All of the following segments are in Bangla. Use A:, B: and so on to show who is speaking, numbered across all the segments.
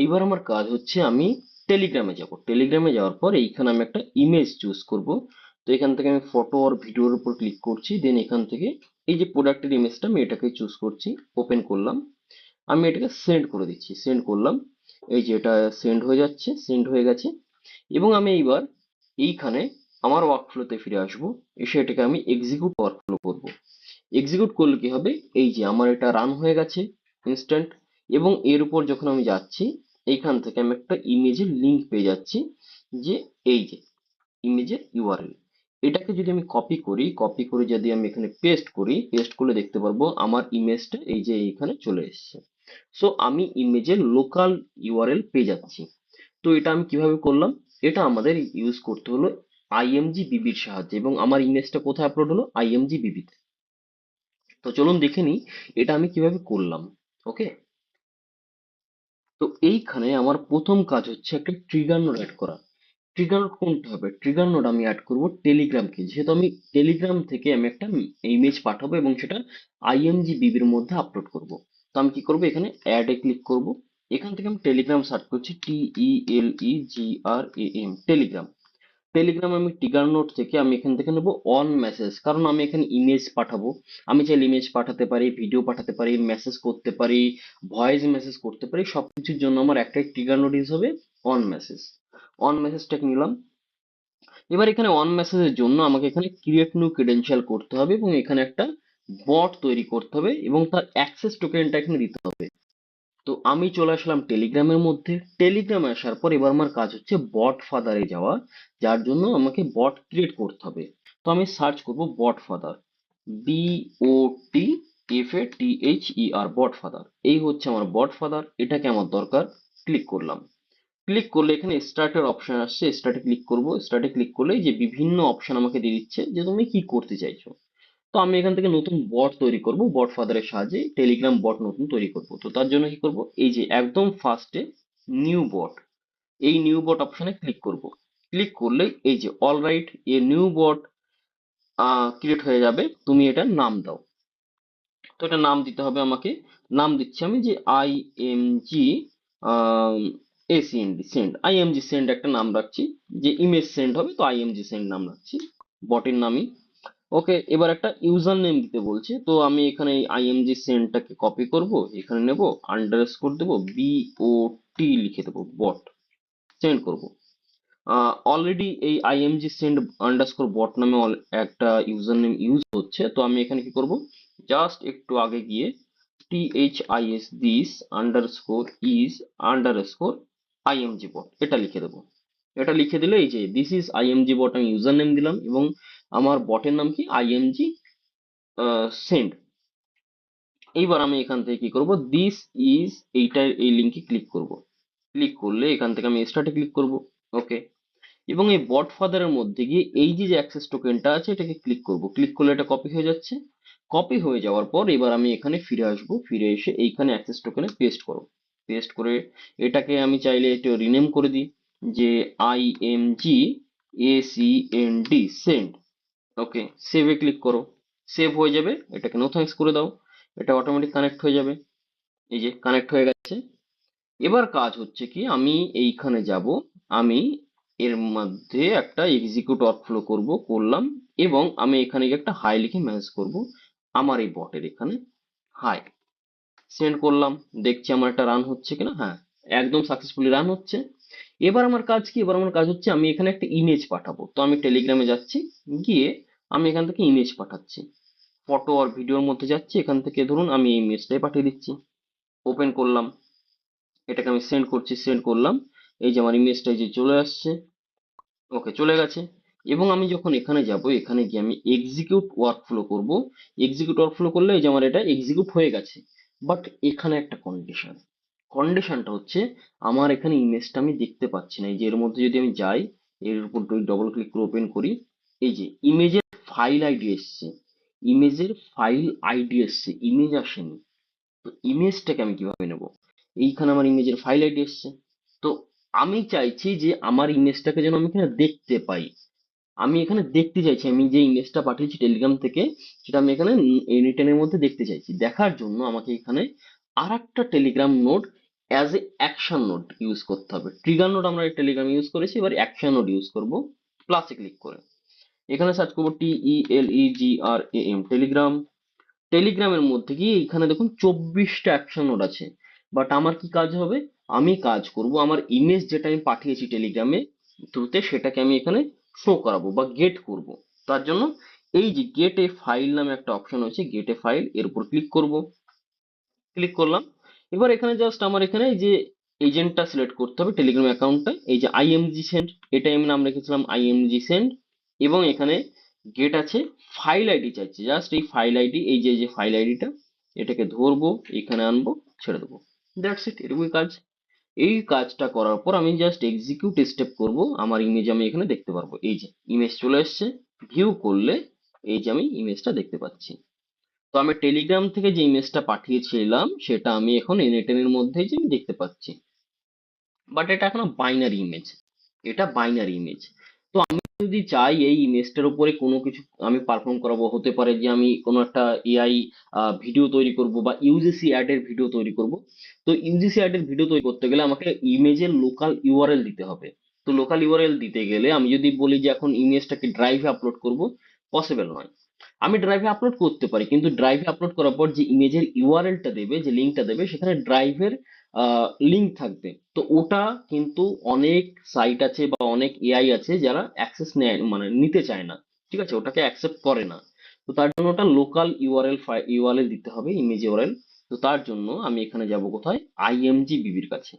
A: এইবার আমার কাজ হচ্ছে আমি টেলিগ্রামে যাব। টেলিগ্রামে যাওয়ার পর এইখানে আমি একটা ইমেজ চুজ করব। তো এখান থেকে আমি ফটো আর ভিডিওর উপর ক্লিক করছি, দেন এখান থেকে এই যে প্রোডাক্টের ইমেজটা আমি এটাকে চুজ করছি, ওপেন করলাম। আমি এটাকে সেন্ড করে দিচ্ছি, সেন্ড করলাম। এই যে এটা সেন্ড হয়ে যাচ্ছে, সেন্ড হয়ে গেছে। এবং আমি এইবার এইখানে আমার ওয়ার্কফ্লোতে ফিরে আসব, এসে এটাকে আমি এক্সিকিউট ওয়ার্কফ্লো করব। এক্সিকিউট করলে কি হবে, এই যে আমার এটা রান হয়ে গেছে ইনস্ট্যান্ট। এবং এর উপর যখন আমি যাচ্ছি, এইখান থেকে আমি একটা ইমেজের লিংক পেয়ে যাচ্ছি, যে এই যে ইমেজের ইউআরএল। এটাকে যদি আমি কপি করি, কপি করে যদি আমি এখানে পেস্ট করি, পেস্ট করলে দেখতে পারবো আমার ইমেজটা এই যে এইখানে চলে এসেছে। সো আমি ইমেজের লোকাল ইউআরএল পেয়ে যাচ্ছি। তো এটা আমি কিভাবে করলাম, এটা আমাদের ইউজ করতে হলো আইএমজি বিবির সাহায্যে, এবং আমার ইমেজটা কোথায় আপলোড হলো, আইএমজি বিবিতে। তো চলুন দেখে নিই এটা আমি কিভাবে করলাম। ওকে, তো এইখানে আমার প্রথম কাজ হচ্ছে একটা ট্রিগার নোড অ্যাড করা। ট্রিগার নোড কোনটা হবে, ট্রিগার নোড আমি অ্যাড করব টেলিগ্রামকে, যেহেতু আমি টেলিগ্রাম থেকে আমি একটা ইমেজ পাঠাবো এবং সেটা আইএমজি বিবির মধ্যে আপলোড করব। তো আমি কি করব, এখানে অ্যাড এ ক্লিক করব। এখান থেকে আমি টেলিগ্রাম সার্চ করছি, TELEGRAM, টেলিগ্রাম। টেলিগ্রাম আমি টিগার নোট থেকে আমি এখান থেকে নেবো অন মেসেজ, কারণ আমি এখানে ইমেজ পাঠাবো। আমি চাইলে ইমেজ পাঠাতে পারি, ভিডিও পাঠাতে পারি, মেসেজ করতে পারি, ভয়েস মেসেজ করতে পারি, সবকিছুর জন্য আমার একটাই ট্রিগার নোটিস হবে, অন মেসেজ। অন মেসেজটাকে নিলাম। এবার এখানে অন মেসেজের জন্য আমাকে এখানে ক্রিয়েট নিউ ক্রেডেনশিয়াল করতে হবে, এবং এখানে একটা বট তৈরি করতে হবে, এবং তার অ্যাক্সেস টোকেনটা এখানে দিতে হবে। তো আমি চলে আসলাম টেলিগ্রামের মধ্যে। টেলিগ্রামে আসার পর এবার আমার কাজ হচ্ছে বট ফাদারে যাওয়া, যার জন্য আমাকে বট ক্রিয়েট করতে হবে। তো আমি সার্চ করব বট ফাদার, BOTFATHER, বট ফাদার। এই হচ্ছে আমার বট ফাদার, এটাকে আমার দরকার। ক্লিক করলাম। ক্লিক করলে এখানে স্টার্টের অপশন আসছে, স্টার্টে ক্লিক করব। স্টার্টে ক্লিক করলে এই যে বিভিন্ন অপশন আমাকে দিয়ে দিচ্ছে যে তুমি কি করতে চাইছো। তো আমি এখান থেকে নতুন বট তৈরি করব, বট ফাদারের সাহায্যে টেলিগ্রাম বট নতুন তৈরি করব। তো তার জন্য কি করব, এই যে একদম ফার্স্টে নিউ বট, এই নিউ বট অপশনে ক্লিক করব। ক্লিক করলে এই যে all right a new bot create হয়ে যাবে, তুমি এটার নাম দাও। তো এটা নাম দিতে হবে আমাকে। নাম দিচ্ছি আমি যে IMG ACND, send, IMG send একটা নাম রাখছি। যে ইমেজ সেন্ড হবে তো IMG সেন্ড নাম রাখছি বটের নামই। ওকে, এবার একটা ইউজার নেম দিতে বলছে, তো আমি এখানে আইএমজি সেন্ডটাকে কপি করব, এখানে নেব, আন্ডারস্কোর দেবো, BOT লিখে দেবো, বট, সেন্ড করব। অলরেডি এই আইএমজি সেন্ড আন্ডারস্কোর বট নামে একটা ইউজার নেম ইউজ হচ্ছে, তো আমি এখানে কি করব, জাস্ট একটু আগে গিয়ে THIS this underscore is underscore IMG বট এটা লিখে দেবো। এটা লিখে দিলে এই যে দিস ইজ IMG বট আমি ইউজার নেম দিলাম, এবং আমার বটের নাম কি, IMG সেন্ড। এইবার আমি এখান থেকে কি করব, দিস ইজ, এইটার এই লিঙ্কে ক্লিক করব। ক্লিক করলে এখান থেকে আমি স্টার্টে ক্লিক করব। ওকে, এবং এই বট ফাদারের মধ্যে গিয়ে এই যে যে অ্যাক্সেস টোকেনটা আছে এটাকে ক্লিক করব। ক্লিক করলে এটা কপি হয়ে যাচ্ছে। কপি হয়ে যাওয়ার পর এবার আমি এখানে ফিরে আসব, ফিরে এসে এইখানে অ্যাক্সেস টোকেনে পেস্ট করব। পেস্ট করে এটাকে আমি চাইলে একটু রিনেম করে দিই, যে IMG ACND সেন্ড। ওকে, সেভে ক্লিক করো। সেভ হয়ে যাবে, এটাকে নো থ্যাঙ্কস করে দাও। এটা অটোমেটিক কানেক্ট হয়ে যাবে। এই যে কানেক্ট হয়ে গেছে। এবার কাজ হচ্ছে কি, আমি এইখানে যাব, আমি এর মধ্যে একটা এক্সিকিউট ওয়ার্কফ্লো করলাম, এবং আমি এখানে গিয়ে একটা হাই লিখে মেসেজ করব আমার এই বটের এখানে, হাই। সেন্ড করলাম, দেখছি আমার একটা রান হচ্ছে কিনা, হ্যাঁ, একদম সাকসেসফুলি রান হচ্ছে। এবার আমার কাজ কি, এবার আমার কাজ হচ্ছে আমি এখানে একটা ইমেজ পাঠাবো। তো আমি টেলিগ্রামে যাচ্ছি, গিয়ে আমি এখান থেকে ইমেজ পাঠাচ্ছি, ফটো আর ভিডিওর মধ্যে যাচ্ছি, এখান থেকে ধরুন আমি এই ইমেজটাই পাঠিয়ে দিচ্ছি। ওপেন করলাম, এটাকে আমি সেন্ড করছি, সেন্ড করলাম। এই যে আমার ইমেজটা এই যে চলে আসছে। ওকে, চলে গেছে। এবং আমি যখন এখানে যাব, এখানে গিয়ে আমি এক্সিকিউট ওয়ার্কফ্লো করব। এক্সিকিউট ওয়ার্কফ্লো করলে এই যে আমার এটা এক্সিকিউট হয়ে গেছে। বাট এখানে একটা কন্ডিশন, কন্ডিশনটা হচ্ছে আমার এখানে ইমেজটা আমি দেখতে পাচ্ছি না। এই যে এর মধ্যে যদি আমি যাই, এর উপর ডবল ক্লিক করে ওপেন করি, এই যে ইমেজের ফাইল আইডি এসছে, ইমেজের ফাইল আইডি এসছে, ইমেজ আসেনি। তো ইমেজটাকে আমি কিভাবে নেব, এইখানে আমার ইমেজের ফাইল আইডি এসছে। তো আমি চাইছি যে আমার ইমেজটাকে যেন আমি এখানে দেখতে পাই। আমি এখানে দেখতে চাইছি, আমি যে ইমেজটা পাঠিয়েছি টেলিগ্রাম থেকে, সেটা আমি এখানে এনিটেনের মধ্যে দেখতে চাইছি। দেখার জন্য আমাকে এখানে আর একটা Telegram node as a action node use করতে হবে। ট্রিগার নোড আমরা টেলিগ্রাম ইউজ করেছি, এবার অ্যাকশন নোড ইউজ করব প্লাসে ক্লিক করে। এখানে সার্চ করবো TELEGRAM টেলিগ্রাম। টেলিগ্রামের মধ্যে গিয়ে এখানে দেখুন 24টা অ্যাকশন নোড আছে, বাট আমার কি কাজ হবে, আমি কাজ করব আমার ইমেজ যেটা আমি পাঠিয়েছি টেলিগ্রামে থ্রুতে সেটাকে আমি এখানে শো করাবো বা গেট করব। তার জন্য এই যে গেট এ ফাইল নামে একটা অপশন আছে, গেট এ ফাইল, এর উপর ক্লিক করব। ক্লিক করলাম। এবার এখানে জাস্ট আমার এখানে এই যে এজেন্টটা সিলেক্ট করতে হবে টেলিগ্রাম অ্যাকাউন্টটা, এই যে আইএমজি সেন্ড, এটাই আমি নাম রেখেছিলাম আইএমজি সেন্ড। এবং এখানে গেট আছে, ফাইল আইডি চাইছে, জাস্ট এই ফাইল আইডি, এই যে যে ফাইল আইডিটা, এটাকে ধরবো, এখানে আনবো, ছেড়ে দেবো। দ্যাটস ইট, এটুকুই কাজ। এই কাজটা করার পর আমি জাস্ট এক্সিকিউট স্টেপ করব, আমার ইমেজ আমি এখানে দেখতে পারবো। এই যে ইমেজ চলে এসছে, ভিউ করলে এই যে আমি ইমেজটা দেখতে পাচ্ছি। তো আমি টেলিগ্রাম থেকে যে ইমেজটা পাঠিয়েছিলাম সেটা আমি এখন এনএটেন এর মধ্যেই যে আমি দেখতে পাচ্ছি, বাট এটা এখনো বাইনারি ইমেজ, এটা বাইনারি ইমেজ। তো আমি যদি চাই এই ইমেজটার উপরে কোনো কিছু আমি পারফর্ম করাবো, হতে পারে যে আমি কোনো একটা এআই ভিডিও তৈরি করব বা ইউজিসি অ্যাড এর ভিডিও তৈরি করব। তো ইউজিসি অ্যাড এর ভিডিও তৈরি করতে গেলে আমাকে ইমেজের লোকাল ইউআরএল দিতে হবে। তো লোকাল ইউআরএল দিতে গেলে আমি যদি বলি যে এখন ইমেজটাকে ড্রাইভে আপলোড করব, পসিবল নয়। আমি ড্রাইভে আপলোড করতে পারি, কিন্তু ড্রাইভে আপলোড করার পর যে ইমেজের ইউআরএলটা দেবে, যে লিঙ্কটা দেবে, সেখানে ড্রাইভের লিঙ্ক থাকবে। তো ওটা কিন্তু অনেক সাইট আছে বা অনেক এআই আছে যারা অ্যাক্সেস নেয়, মানে নিতে চায় না, ঠিক আছে, ওটাকে অ্যাকসেপ্ট করে না। তো তার জন্য ওটা লোকাল ইউআরএল দিতে হবে, ইমেজ ইউআরএল। তো তার জন্য আমি এখানে যাব কোথায়, আইএমজি বিবির কাছে,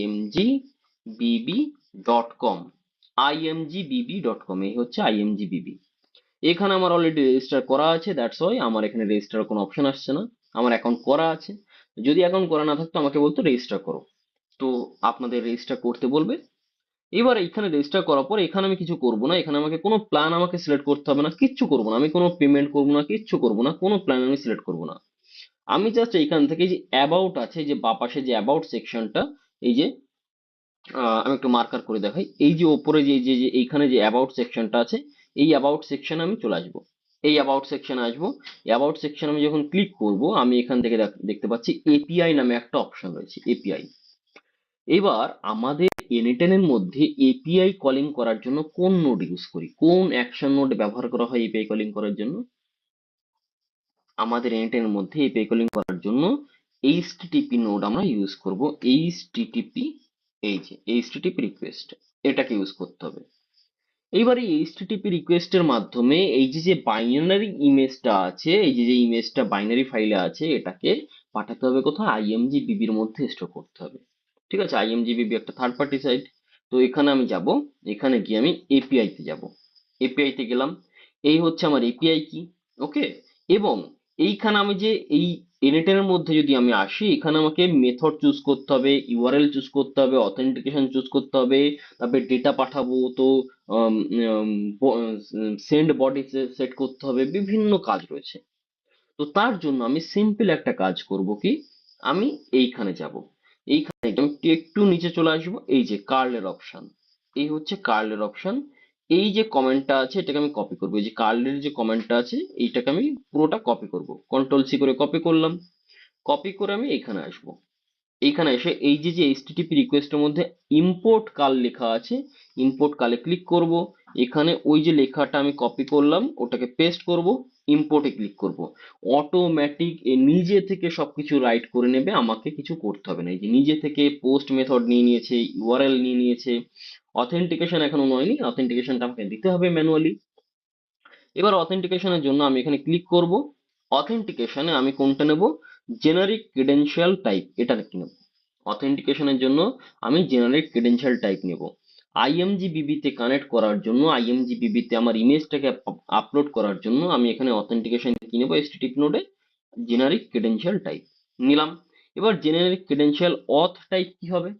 A: imgbb.com, imgbb.com, এই হচ্ছে imgbb। এখানে আমার অলরেডি রেজিস্টার করা আছে, দ্যাটস ওয়াই আমার এখানে রেজিস্টার কোনো অপশন আসছে না, আমার অ্যাকাউন্ট করা আছে। যদি অ্যাকাউন্ট করা না থাকতো আমাকে বলতো রেজিস্টার করো, তো আপনাদের রেজিস্টার করতে বলবে। এবার এখানে রেজিস্টার করার পর এখানে আমি কিছু করব না, এখানে আমাকে কোনো প্ল্যান আমাকে সিলেক্ট করতে হবে না, কিচ্ছু করব না, আমি কোনো পেমেন্ট করব না, কিচ্ছু করব না, কোনো প্ল্যান আমি সিলেক্ট করব না। আমি জাস্ট এইখান থেকে যে অ্যাবাউট আছে, যে বা পাশে যে অ্যাবাউট সেকশনটা, এই যে আমি একটু মার্কার করে দেখাই, এই যে ওপরে যে যে যে এইখানে যে অ্যাবাউট সেকশনটা আছে, এই অ্যাবাউট সেকশনে আমি চলে আসবো। এই অ্যাবাউট সেকশনে আসবো। অ্যাবাউট সেকশন আমি যখন ক্লিক করব, আমি এখান থেকে দেখতে পাচ্ছি এপিআই নামে একটা অপশন রয়েছে, এপিআই। এবার আমাদের এনএটেন এর মধ্যে এপিআই কলিং করার জন্য কোন নোড ইউজ করি, কোন অ্যাকশন নোড ব্যবহার করা হয় এপিআই কলিং করার জন্য? আমাদের এনএটেন এর মধ্যে এপিআই কলিং করার জন্য এইচটিটিপি নোড আমরা ইউজ করব। এইচটিটিপি, এই যে এইচটিটিপি রিকোয়েস্ট, এটাকে ইউজ করতে হবে। এইবার এই এইচটিটিপি রিকোয়েস্টের মাধ্যমে এই যে যে বাইনারি ইমেজটা আছে, এই যে যে ইমেজটা বাইনারি ফাইলে আছে, এটাকে পাঠাতে হবে কোথায়, আইএমজি বিবির মধ্যে স্টোর করতে হবে। ঠিক আছে, আইএমজি বিবি একটা থার্ড পার্টি সাইট। তো এখানে আমি যাব, এখানে গিয়ে আমি এপিআই তে যাব, এপিআই তে গেলাম। এই হচ্ছে আমার এপিআই কি, ওকে। এবং এইখানে আমি যে এই এনএটেন এর মধ্যে যদি আমি আসি, এখানে আমাকে মেথড চুজ করতে হবে, ইউআরএল চুজ করতে হবে, অথেন্টিকেশন চুজ করতে হবে, তারপরে ডেটা পাঠাবো তো সেন্ড বডি সেট করতে হবে, বিভিন্ন কাজ রয়েছে। তো তার জন্য আমি সিম্পল একটা কাজ করব কি, আমি এইখানে যাব, এইখানে আমি একটু নিচে চলে আসবো, এই যে কার্লের অপশন, এই হচ্ছে কার্লের অপশন। এই যে কমেন্টটা আছে এটাকে আমি কপি করবো, এই যে কার্লের যে কমেন্টটা আছে এইটাকে আমি পুরোটা কপি করব, কন্ট্রোল সি করে কপি করলাম। কপি করে আমি এখানে আসবো। এইখানে এসে এই যে যে এইচটিটিপি রিকোয়েস্টের মধ্যে ইম্পোর্ট কাল লেখা আছে, ইম্পোর্ট কালে ক্লিক করব। এখানে ওই যে লেখাটা আমি কপি করলাম ওটাকে পেস্ট করব, ইম্পোর্টে ক্লিক করব। অটোমেটিক এ নিজে থেকে সবকিছু রাইট করে নেবে, আমাকে কিছু করতে হবে না। এই যে নিজে থেকে পোস্ট মেথড নিয়ে নিয়েছে, ইউআরএল নিয়ে নিয়েছে, অথেন্টিকেশন এখনো নয়নি, অথেন্টিকেশনটা আমাকে দিতে হবে ম্যানুয়ালি। এবার অথেন্টিকেশনের জন্য আমি এখানে ক্লিক করব। অথেন্টিকেশনে আমি কোনটা নেব, জেনারিক ক্রেডেনশিয়াল টাইপ, এটা নেব। অথেন্টিকেশনের জন্য আমি জেনারিক ক্রেডেনশিয়াল টাইপ নেব। আইএমজিবিবি তে কানেক্ট করার জন্য, আইএমজিবিবি তে আমার ইমেজটাকে আপলোড করার জন্য আমি এখানে অথেন্টিকেশন কি নেব, এসটিটিপি নোডে জেনারিক ক্রেডেনশিয়াল টাইপ নিলাম। এবার জেনারিক ক্রেডেনশিয়াল অথ টাইপ কি হবে,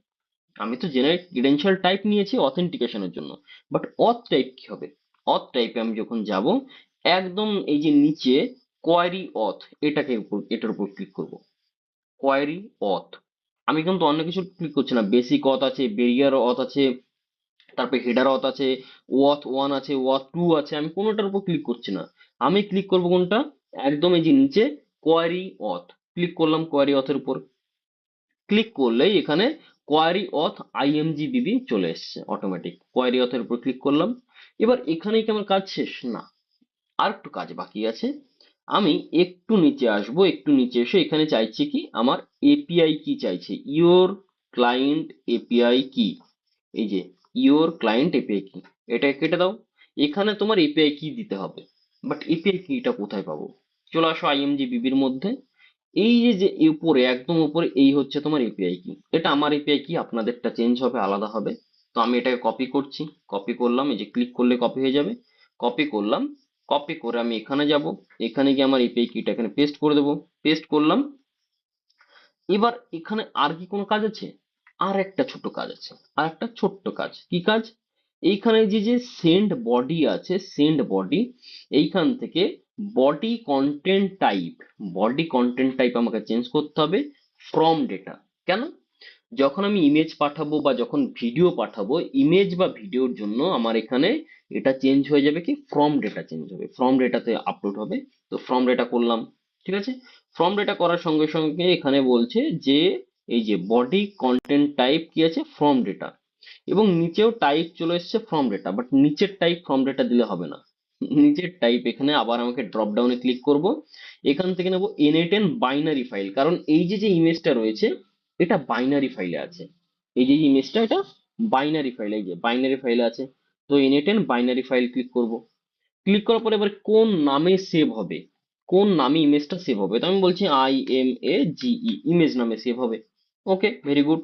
A: আমি তো জেনারিক ক্রেডেনশিয়াল টাইপ নিয়েছি অথেন্টিকেশনের জন্য, বাট অথ টাইপ কি হবে? অথ টাইপে আমি যখন যাব, একদম এই যে নিচে কোয়ারি অথ, এটার উপর ক্লিক করব, কোয়ারি অথ। আমি কিন্তু অন্য কিছু ক্লিক করছি না, বেসিক অথ আছে, বেরিয়ার অথ আছে, তারপরে হেডার অথ আছে, ওয়াথ ওয়ান আছে, ওয়াথ টু আছে, আমি কোনোটার উপর ক্লিক করছি না। আমি ক্লিক করব কোনটা, একদম এই যে নিচে কোয়ারি অথ, ক্লিক করলাম কোয়ারি অথের উপর। ক্লিক করলেই এখানে কোয়ারি অথ আইএমজিবিবি চলে এসছে অটোমেটিক। কোয়ারি অথের উপর ক্লিক করলাম। এবার এখানেই কি আমার কাজ শেষ? না, আর একটু কাজ বাকি আছে। আমি একটু নিচে আসবো, একটু নিচে এসে এখানে চাইছি কি আমার এপিআই কি চাইছে, ইওর ক্লায়েন্ট এপিআই কি। এই যে ইওর ক্লায়েন্ট এপিআই কি, এটা কেটে দাও। এখানে তোমার এপিআই কি দিতে হবে, বাট এপিআই কিটা কোথায় পাবো? চলে আসো আইএমজি বিবির মধ্যে। এই যে যে উপরে একদম উপরে এই হচ্ছে তোমার এপিআই কি। এটা আমার এপিআই কি, আপনাদেরটা চেঞ্জ হবে, আলাদা হবে। তো আমি এটাকে কপি করছি, কপি করলাম, এই যে ক্লিক করলে কপি হয়ে যাবে। কপি করলাম, কপি করে আমি এখানে যাব, এখানে গিয়ে আমার এপিআই কিটা এখানে পেস্ট করে দেবো। পেস্ট করলাম। এবার এখানে আর কি কোনো কাজ আছে? আর একটা ছোট কাজ আছে, আর একটা ছোট্ট কাজ। কি কাজ? এইখানে যে যে সেন্ড বডি আছে, সেন্ড বডি, এইখান থেকে body content type, body content type আমাকে চেঞ্জ করতে হবে ফ্রম ডেটা। কেন? যখন আমি ইমেজ পাঠাবো বা যখন ভিডিও পাঠাবো, ইমেজ বা ভিডিওর জন্য আমার এখানে এটা চেঞ্জ হয়ে যাবে কি, ফ্রম ডেটা চেঞ্জ হবে, ফ্রম ডেটাতে আপলোড হবে। তো ফ্রম ডেটা করলাম, ঠিক আছে। ফ্রম ডেটা করার সঙ্গে সঙ্গে এখানে বলছে যে এই যে বডি কন্টেন্ট টাইপ কি আছে, ফ্রম ডেটা, এবং নিচেও টাইপ চলে এসেছে ফ্রম ডেটা, বাট নিচের টাইপ ফ্রম ডেটা দিলে হবে না। নিচের টাইপ এখানে আবার আমাকে ড্রপ ডাউনে ক্লিক করব, এখান থেকে নেবো এন বাইনারি ফাইল, কারণ এই যে যে ইমেজটা রয়েছে এটা বাইনারি ফাইলে আছে। এই যে ইমেজটা এটা বাইনারি ফাইল, এই যে বাইনারি ফাইলে আছে। তো এন বাইনারি ফাইল ক্লিক করব। ক্লিক করার পরে এবার কোন নামে সেভ হবে, কোন নামে ইমেজটা সেভ হবে, তো আমি বলছি IMAGE, ইমেজ নামে সেভ হবে। ওকে, ভেরি গুড।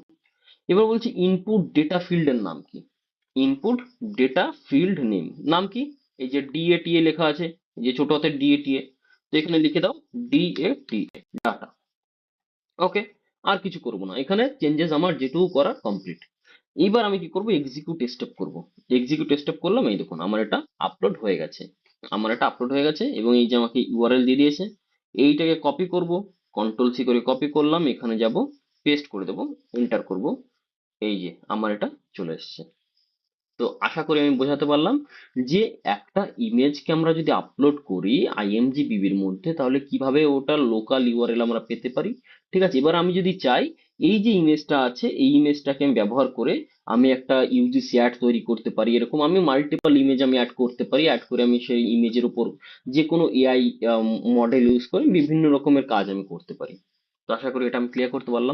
A: এবার বলছি ইনপুট ডেটা ফিল্ডের নাম কি, ইনপুট ডেটা ফিল্ড নেম নাম কি, এই যে DATA লেখা আছে, এই যে ছোট হাতের DATA, তো এখানে লিখে দাও DATA, ডাটা। ওকে, আর কিছু করব না, এখানে চেঞ্জেস আমার যেটুকু করার কমপ্লিট। এইবার আমি কি করব, এক্সিকিউট স্টেপ করব। এক্সিকিউট স্টেপ করলাম, এই দেখুন আমার এটা আপলোড হয়ে গেছে, আমার এটা আপলোড হয়ে গেছে, এবং এই যে আমাকে ইউআরএল দিয়ে দিয়েছে। এইটাকে কপি করব, কন্ট্রোল C করে কপি করলাম, এখানে যাব, পেস্ট করে দেবো, এন্টার করব। এই যে আমার এটা চলে এসেছে। তো আশা করি আমি বোঝাতে পারলাম যে একটা ইমেজকে আমরা যদি আপলোড করি IMGBB-র মধ্যে, তাহলে কিভাবে ওটার লোকাল ইউআরএল আমরা পেতে পারি। ঠিক আছে, এবার আমি যদি চাই এই যে ইমেজটা আছে এই ইমেজটাকে আমি ব্যবহার করে আমি একটা ইউজিসি অ্যাড তৈরি করতে পারি, এরকম আমি মাল্টিপল ইমেজ আমি অ্যাড করতে পারি। অ্যাড করে আমি সেই ইমেজের উপর যে কোনো AI মডেল ইউজ করে বিভিন্ন রকমের কাজ আমি করতে পারি। তো আশা করি এটা আমি ক্লিয়ার করতে পারলাম।